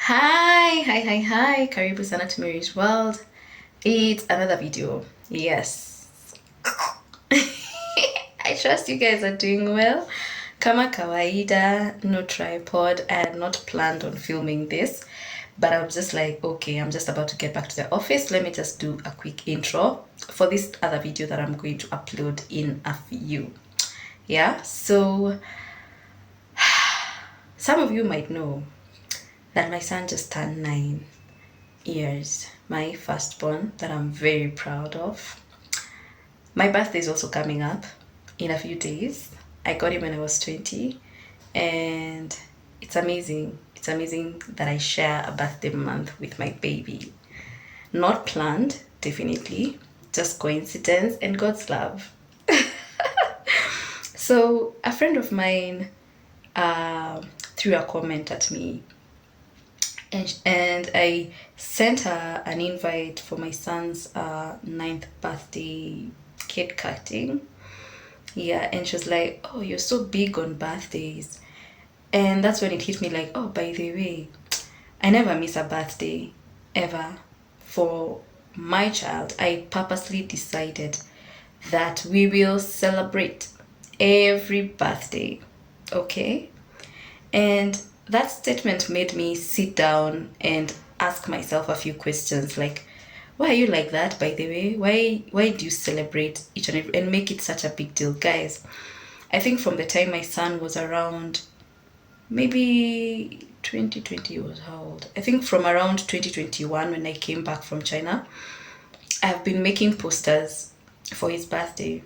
Hi, karibu sana to Mary's World. It's another video. Yes. I trust you guys are doing well. Kama kawaida, no tripod. I had not planned on filming this, but I'm just like, okay, I'm just about to get back to the office. Let me just do a quick intro for this other video that I'm going to upload in a few. Yeah, so some of you might know that my son just turned 9 years, my firstborn, that I'm very proud of. My birthday is also coming up in a few days. I got him when I was 20, and it's amazing. It's amazing that I share a birthday month with my baby. Not planned, definitely, just coincidence and God's love. So a friend of mine threw a comment at me, and I sent her an invite for my son's 9th birthday cake cutting. Yeah, and she was like, oh, you're so big on birthdays. And that's when it hit me like, oh, by the way, I never miss a birthday ever. For my child, I purposely decided that we will celebrate every birthday, okay? And that statement made me sit down and ask myself a few questions like, why are you like that, by the way? Why do you celebrate each and every and make it such a big deal? Guys, I think from the time my son was around maybe 2020, was how old? I think from around 2021 when I came back from China, I've been making posters for his birthday.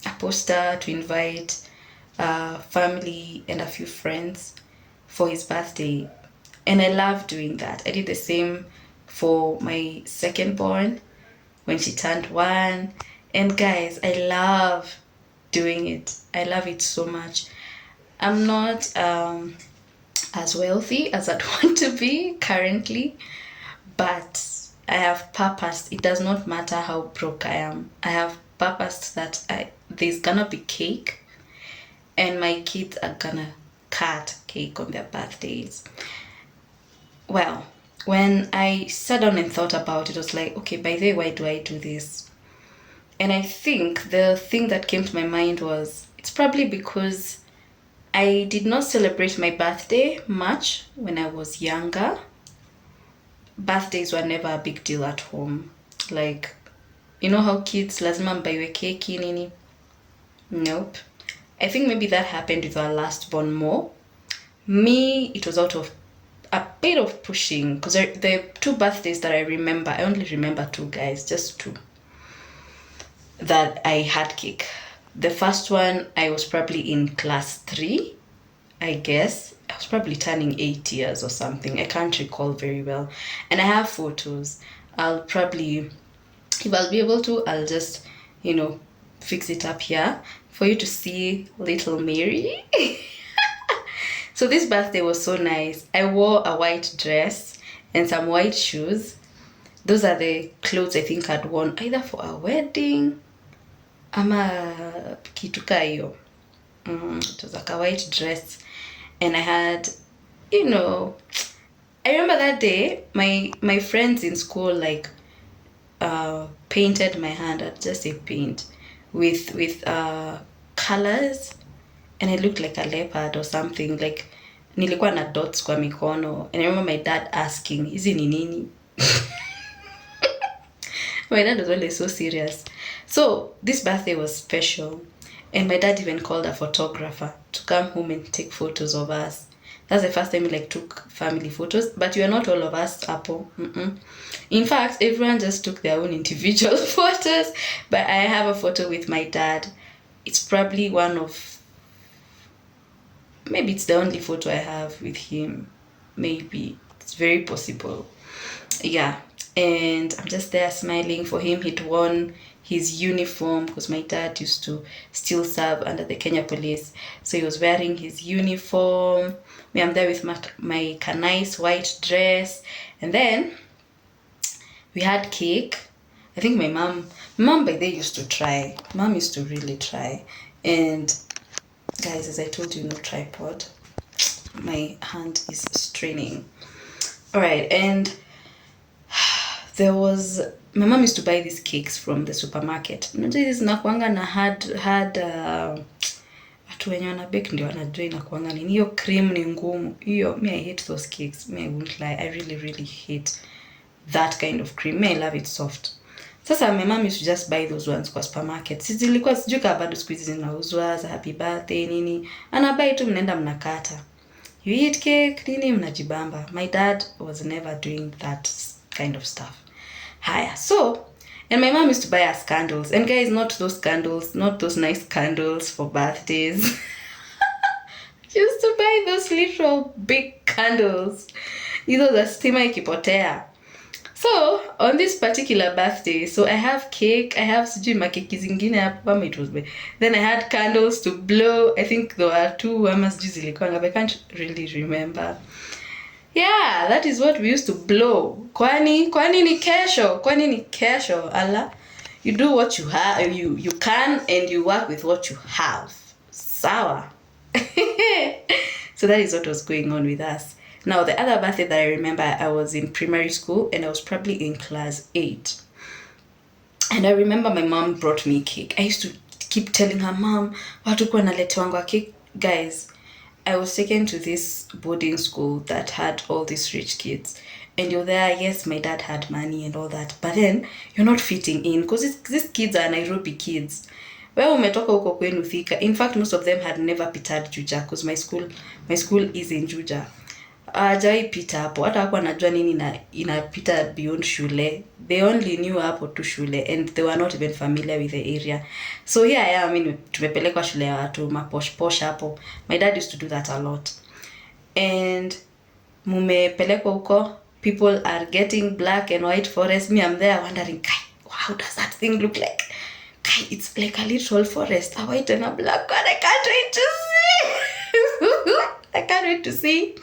A poster to invite family and a few friends for his birthday. And I love doing that. I did the same for my second born when she turned 1. And guys, I love doing it. I love it so much. I'm not as wealthy as I'd want to be currently, but I have purposed. It does not matter how broke I am. I have purposed that there's gonna be cake, and my kids are gonna cut cake on their birthdays. Well, when I sat down and thought about it, I was like, okay, by the way, why do I do this? And I think the thing that came to my mind was, it's probably because I did not celebrate my birthday much when I was younger. Birthdays were never a big deal at home. Like, you know how kids lazima mbaiwe keki nini? Nope. I think maybe that happened with our last born more. Me, it was out of a bit of pushing, because the 2 birthdays that I remember, I only remember 2, guys, just 2, that I had cake. The first one, I was probably in class 3, I guess. I was probably turning 8 years or something. I can't recall very well. And I have photos. I'll probably, if I'll be able to, I'll just, fix it up here for you to see little Mary. So this birthday was so nice. I wore a white dress and some white shoes. Those are the clothes I think I'd worn either for a wedding ama kitu ka hiyo. It was like a white dress, and I had, I remember that day my friends in school like painted my hand. I'd just say paint with colors, and I looked like a leopard or something. Like nilikuwa na dots kwa mikono, and I remember my dad asking, hizi ni nini? My dad was always so serious. So this birthday was special, and my dad even called a photographer to come home and take photos of us. That's the first time we took family photos, but we are not all of us Apple. In fact, everyone just took their own individual photos, but I have a photo with my dad. It's probably maybe it's the only photo I have with him. Maybe. It's very possible. Yeah. And I'm just there smiling for him. He'd worn his uniform because my dad used to still serve under the Kenya police. So he was wearing his uniform. Me, I'm there with my nice white dress. And then we had cake. I think my mom by then used to try. Mom used to really try. And guys, as I told you, no tripod. My hand is straining. All right, and there was, my mom used to buy these cakes from the supermarket. Unajua hizi zinakuanga na hard watu wenye wana bake ndio wanajua inakuanga nini. Hiyo cream ni ngumu. Hiyo, me I hate those cakes. Me I won't lie. I really hate that kind of cream. Me I love it soft. Sasa my mom used to just buy those ones kwa supermarket. Sisi zilikuwa sijui kama bado siku hizi zinauzwa za happy birthday nini. Anabuy tu, mnaenda mnakata. You eat cake nini, mnajibamba. My dad was never doing that kind of stuff. Haya, so, and my mom used to buy us candles. And guys, not those candles, not those nice candles for birthdays. She used to buy those little big candles. Hizo za stima ikipotea. So, on this particular birthday, so I have cake, I have sijui makeki zingine hapo, it was big. Then I had candles to blow. I think there were 2 ama sijui zilikuwa ngapi, I can't really remember. Yeah, that is what we used to blow. Kwani ni kesho, ala. You do what you have, you can, and you work with what you have. Sawa. So that is what was going on with us. Now, the other birthday that I remember, I was in primary school and I was probably in class 8. And I remember my mom brought me cake. I used to keep telling her, Mom, watu kwa naletewangu cake. Guys, I was taken to this boarding school that had all these rich kids. And you're there, yes, my dad had money and all that. But then, you're not fitting in. Because these kids are Nairobi kids. Where umetoka huko kwenu Thika. In fact, most of them had never pited Juja. Because my school is in Juja. Hajai pita hapo. Hata hapo anajua nini inapita beyond shule. They only knew hapo tu shule. And they were not even familiar with the area. So here I am, tumepelekwa shule ya watu maposh hapo. My dad used to do that a lot. And mumepelekwa huko, people are getting black and white forest. Me, I'm there wondering, how does that thing look like? It's like a little forest, a white and a black one. I can't wait to see. I can't wait to see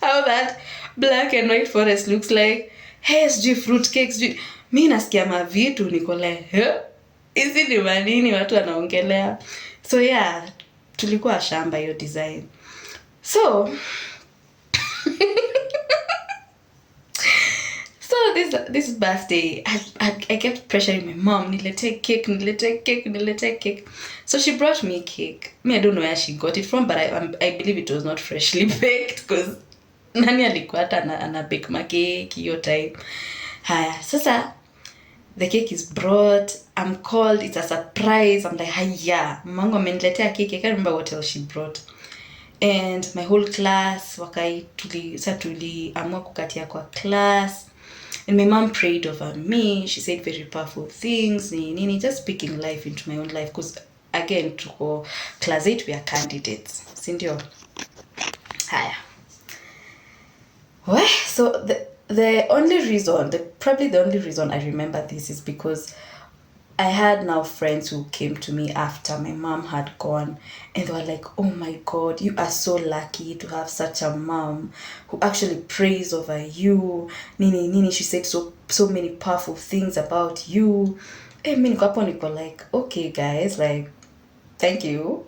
how that black and white forest looks like. Hey, sijui fruit cakes. Mi nasikia mavitu niko like, hizi ni manini watu wanaongelea. So yeah, tulikuwa shamba hiyo design. So this birthday, I kept pressuring my mom, nilete cake. So she brought me cake. Me, I don't know where she got it from, but I believe it was not freshly baked, because nani alikuwa hata ana bake cake hiyo time. Haya, sasa the cake is brought. I'm called, it's a surprise. I'm like, haya, mamangu ameniletea cake. I can't remember what else she brought. And my whole class tuliamua kukatia kwa class. And my mom prayed over me. She said very powerful things. Just speaking life into my own life. Because again, to class 8, we are candidates. Sindio? Haya. Well, so probably the only reason I remember this is because I had now friends who came to me after my mom had gone, and they were like, oh my God, you are so lucky to have such a mom who actually prays over you. Nini, she said so many powerful things about you. I mean, niko like, okay guys, like, thank you.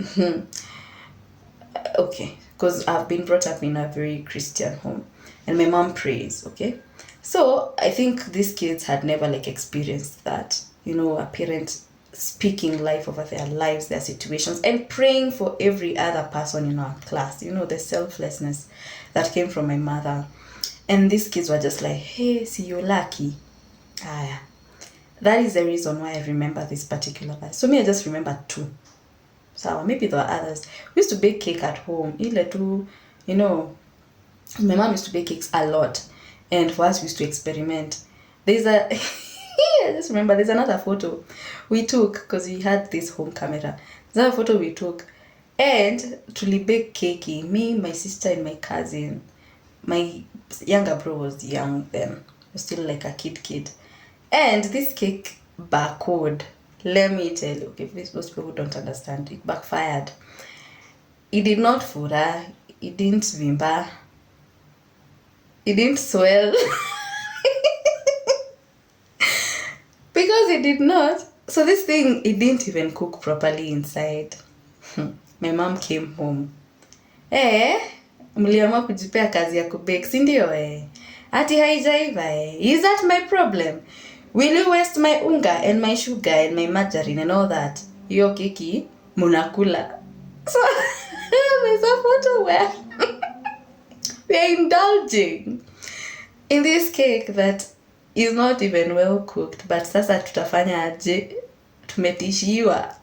Okay, because I've been brought up in a very Christian home, and my mom prays, okay? So I think these kids had never like experienced that. A parent speaking life over their lives, their situations, and praying for every other person in our class. The selflessness that came from my mother. And these kids were just like, hey, see, you're lucky. That is the reason why I remember this particular life. So I just remember 2. So maybe there were others. We used to bake cake at home. My mom used to bake cakes a lot. And for us, we used to experiment. I just remember there's another photo we took, because we had this home camera. There's another photo we took, and tulibake cake. Me, my sister, and my cousin. My younger bro was young then. He was still like a kid. And this cake barcode, let me tell you, okay, most people don't understand, it backfired. It did not fura, it didn't vimba, it didn't swell. Because it did not. So this thing, it didn't even cook properly inside. My mom came home. Mliamua kujipea kazi ya kubake, si ndio? Ati haijaiva. Is that my problem? Will you waste my unga and my sugar and my margarine and all that? Yo keki munakula. So there's a photo where we are indulging in this cake that is not even well cooked, but sasa tutafanya aje? Tumetishiwa.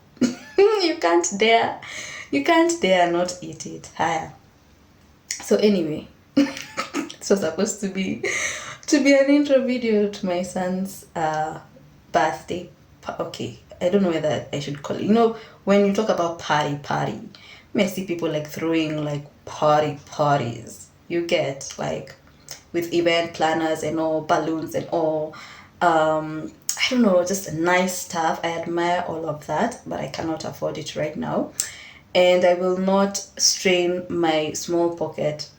You can't dare not eat it. Haya. So anyway, this was supposed to be an intro video to my son's birthday. Okay, I don't know whether I should call it. You know, when you talk about party, you may see people like throwing like parties. You get like with event planners and all, balloons and all. I don't know, just nice stuff. I admire all of that, but I cannot afford it right now. And I will not strain my small pocket,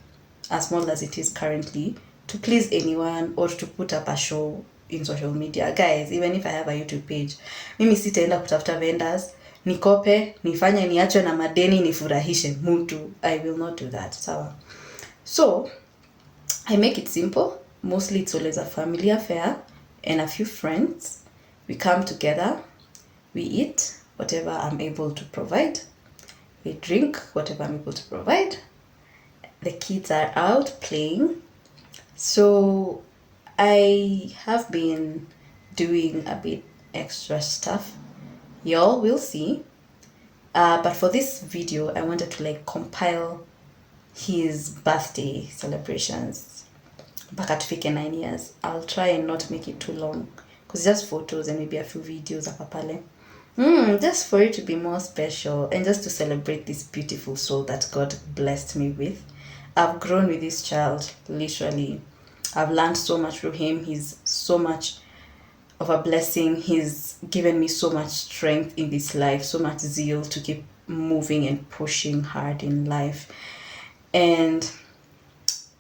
as small as it is currently, to please anyone or to put up a show in social media. Guys, even if I have a YouTube page, mimi sitaenda kutafuta vendors, nikope, nifanye niachwe na madeni, nifurahishe mtu. I will not do that. So, I make it simple. Mostly it's always a family affair and a few friends. We come together, we eat whatever I'm able to provide. We drink whatever I'm able to provide. The kids are out playing. So I have been doing a bit extra stuff. Y'all will see. But for this video, I wanted to like compile his birthday celebrations. Mpaka tufike 9 years. I'll try and not make it too long, because just photos and maybe a few videos hapa pale. Just for it to be more special and just to celebrate this beautiful soul that God blessed me with. I've grown with this child, literally. I've learned so much from him. He's so much of a blessing. He's given me so much strength in this life, so much zeal to keep moving and pushing hard in life. And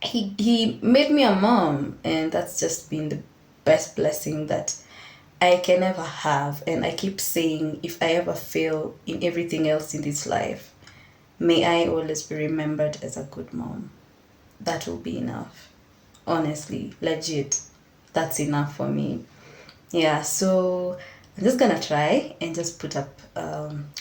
he made me a mom, and that's just been the best blessing that I can ever have. And I keep saying, if I ever fail in everything else in this life, may I always be remembered as a good mom. That will be enough. Honestly, legit, that's enough for me. Yeah, so I'm just gonna try and just put up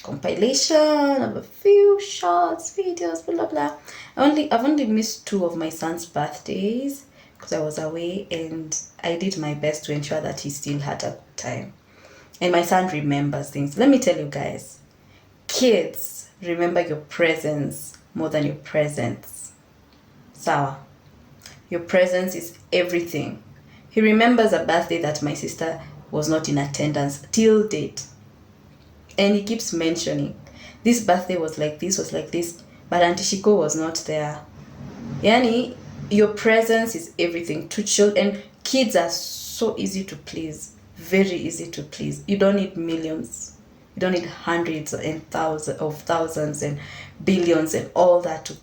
compilation of a few shorts, videos, blah blah. I've only missed 2 of my son's birthdays because I was away, and I did my best to ensure that he still had a good time. And my son remembers things. Let me tell you guys, kids remember your presence more than your presents. Sawa. Your presence is everything. He remembers a birthday that my sister was not in attendance till date. And he keeps mentioning, this birthday was like this, but Auntie Shiko was not there. Yani, your presence is everything to children. And kids are so easy to please, very easy to please. You don't need millions. You don't need hundreds and thousands and billions and all that to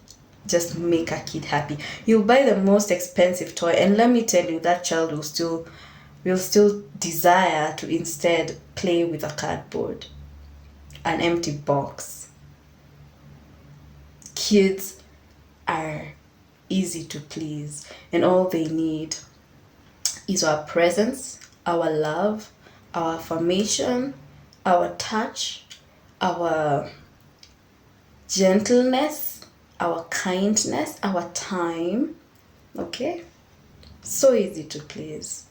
just make a kid happy. You'll buy the most expensive toy, and let me tell you, that child will still desire to instead play with a cardboard, an empty box. Kids are easy to please, and all they need is our presence, our love, our affirmation, our touch, our gentleness, our kindness, our time. Okay? So easy to please.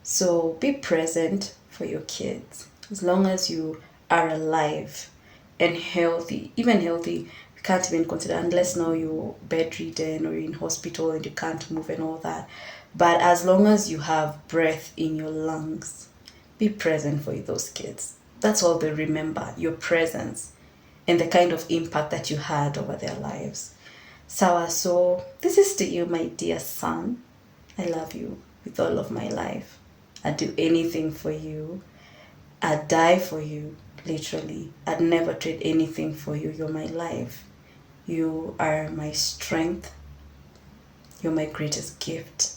So be present for your kids. As long as you are alive and healthy, even healthy, you can't even consider, unless now you're bedridden or you're in hospital and you can't move and all that. But as long as you have breath in your lungs, be present for those kids. That's all they remember, your presence and the kind of impact that you had over their lives. So this is to you, my dear son. I love you with all of my life. I'd do anything for you. I'd die for you, literally. I'd never trade anything for you. You're my life. You are my strength. You're my greatest gift.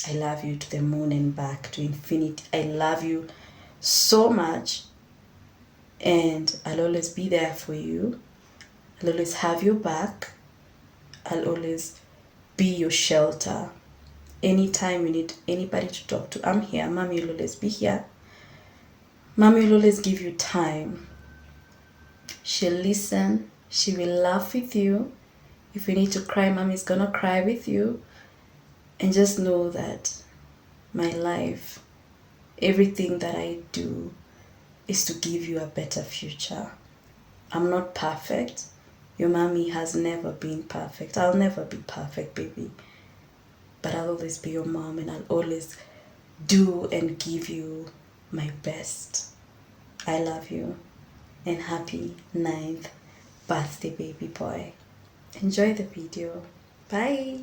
I love you to the moon and back, to infinity. I love you so much. And I'll always be there for you. I'll always have your back. I'll always be your shelter. anytime you need anybody to talk to, I'm here. Mommy will always be here. Mommy will always give you time. She'll listen. She will laugh with you. If you need to cry, Mommy's gonna cry with you. And just know that my life, everything that I do is to give you a better future. I'm not perfect. Your mommy has never been perfect. I'll never be perfect, baby. But I'll always be your mom, and I'll always do and give you my best. I love you, and happy 9th birthday, baby boy. Enjoy the video. Bye.